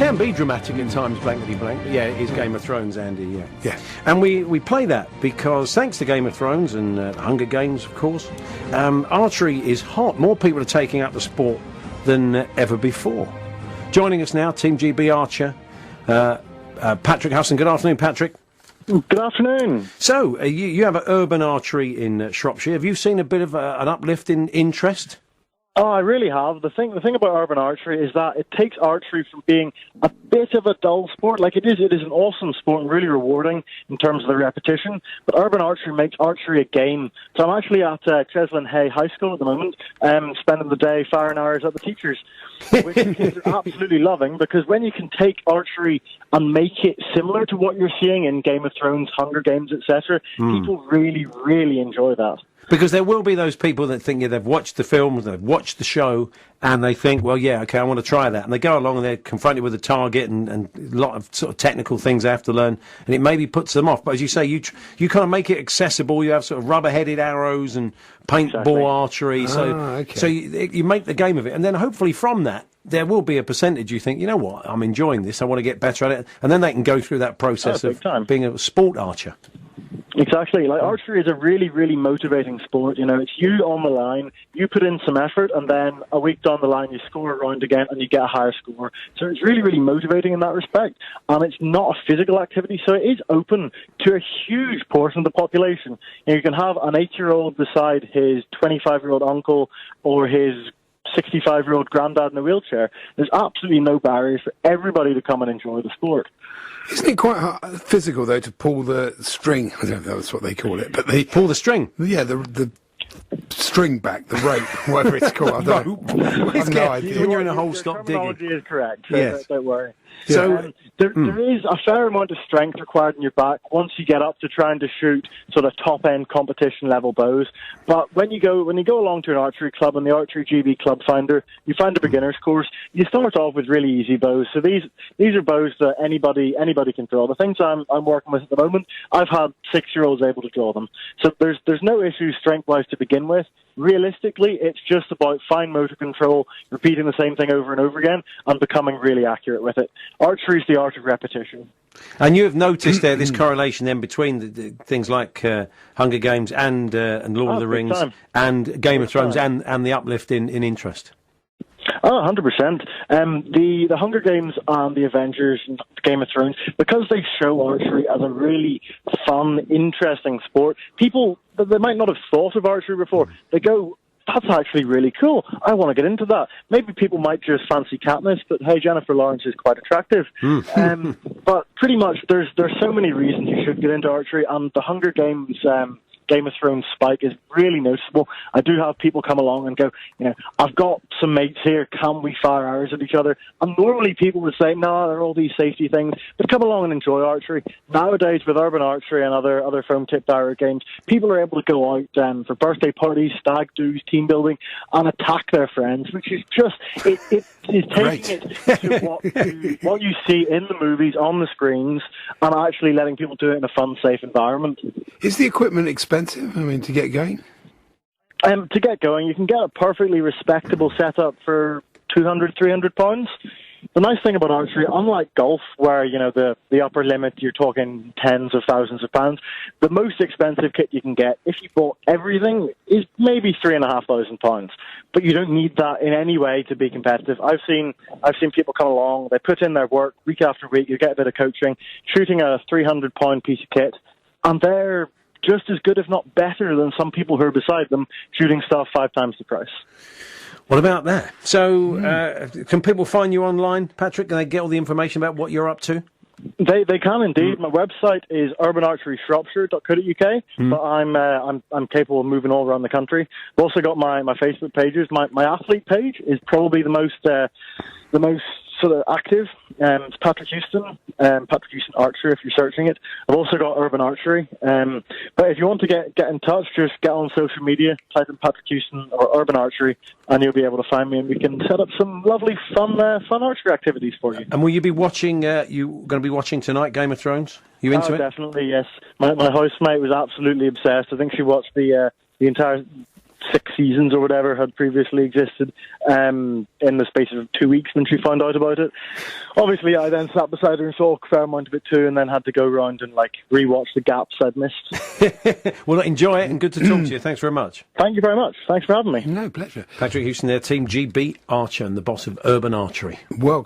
can be dramatic in times, blankety blank. But yeah, it is Game of Thrones, Andy, yeah. Yeah. And we play that because, thanks to Game of Thrones and Hunger Games, of course, archery is hot. More people are taking up the sport than ever before. Joining us now, Team GB Archer, Patrick Huston. Good afternoon, Patrick. Good afternoon. So, you have an Urban Archery in Shropshire. Have you seen a bit of an uplift in interest? Oh, I really have. The thing about Urban Archery is that it takes archery from being a bit of a dull sport. Like it is an awesome sport and really rewarding in terms of the repetition. But Urban Archery makes archery a game. So I'm actually at Cheslyn Hay High School at the moment, spending the day firing arrows at the teachers, which the kids are absolutely loving, because when you can take archery and make it similar to what you're seeing in Game of Thrones, Hunger Games, etc., people really, really enjoy that. Because there will be those people that think they've watched the film, they've watched the show, and they think, well, yeah, okay, I want to try that. And they go along and they're confronted with a target and a lot of sort of technical things they have to learn, and it maybe puts them off. But as you say, you kind of make it accessible. You have sort of rubber-headed arrows and paintball archery. So you make the game of it. And then hopefully from that, there will be a percentage you think, you know what, I'm enjoying this, I want to get better at it. And then they can go through that process of being a sport archer. Exactly. Like archery is a really, really motivating sport. You know, it's you on the line, you put in some effort, and then a week down the line you score a round again and you get a higher score. So it's really, really motivating in that respect. And it's not a physical activity, so it is open to a huge portion of the population. You know, you can have an 8-year-old beside his 25-year-old uncle or his 65-year-old granddad in a wheelchair. There's absolutely no barriers for everybody to come and enjoy the sport. Isn't it quite physical, though, to pull the string? I don't know that's what they call it, but pull the string? Yeah, the string back, the rope, whatever it's called. I don't know. I have no idea. When you're in a hole, stop digging. Terminology is correct, so yes. Don't worry. So there is a fair amount of strength required in your back once you get up to trying to shoot sort of top-end competition-level bows. But when you go along to an archery club and the Archery GB Club Finder, you find a beginner's course. You start off with really easy bows. So these are bows that anybody can draw. The things I'm working with at the moment, I've had 6-year-olds able to draw them. So there's no issue strength-wise to begin with. Realistically, it's just about fine motor control, repeating the same thing over and over again, and becoming really accurate with it. Archery is the art of repetition. And you have noticed this correlation then between the things like Hunger Games and Lord of the Rings and Game of Thrones and the uplift in interest? Oh, 100%. The Hunger Games and the Avengers and Game of Thrones, because they show archery as a really fun, interesting sport, people, they might not have thought of archery before. They go, that's actually really cool. I want to get into that. Maybe people might just fancy Katniss, but hey, Jennifer Lawrence is quite attractive. But pretty much there's so many reasons you should get into archery, and the Hunger Games Game of Thrones spike is really noticeable. I do have people come along and go, you know, I've got some mates here, can we fire arrows at each other? And normally people would say, no, there are all these safety things, but come along and enjoy archery. Nowadays, with Urban Archery and other foam-tipped arrow games, people are able to go out for birthday parties, stag do's, team building, and attack their friends, which is just, it is taking it to what you see in the movies, on the screens, and actually letting people do it in a fun, safe environment. Is the equipment expensive? I mean, to get going? To get going, you can get a perfectly respectable setup for £200, £300. The nice thing about archery, unlike golf, where, you know, the upper limit, you're talking tens of thousands of pounds, the most expensive kit you can get, if you bought everything, is maybe £3,500. But you don't need that in any way to be competitive. I've seen people come along, they put in their work week after week, you get a bit of coaching, shooting a £300 piece of kit, and they're just as good, if not better, than some people who are beside them shooting stuff 5 times the price. What about that? So, can people find you online, Patrick? Can they get all the information about what you're up to? They can indeed. My website is urbanarcheryshropshire.co.uk, but I'm capable of moving all around the country. I've also got my Facebook pages. My athlete page is probably the most sort of active. It's Patrick Huston, Patrick Huston Archer if you're searching it. I've also got Urban Archery. But if you want to get in touch, just get on social media, type in Patrick Huston or Urban Archery, and you'll be able to find me, and we can set up some lovely fun archery activities for you. And will you be watching, you going to be watching tonight, Game of Thrones? You into it? Definitely, yes. My housemate was absolutely obsessed. I think she watched the entire 6 seasons or whatever had previously existed in the space of 2 weeks when she found out about it. Obviously, I then sat beside her and saw a fair amount of it too, and then had to go around and rewatch the gaps I'd missed. Well, enjoy it, and good to talk to you. Thanks very much. Thank you very much. Thanks for having me. No, pleasure. Patrick Huston there, Team GB Archer, and the boss of Urban Archery. Well.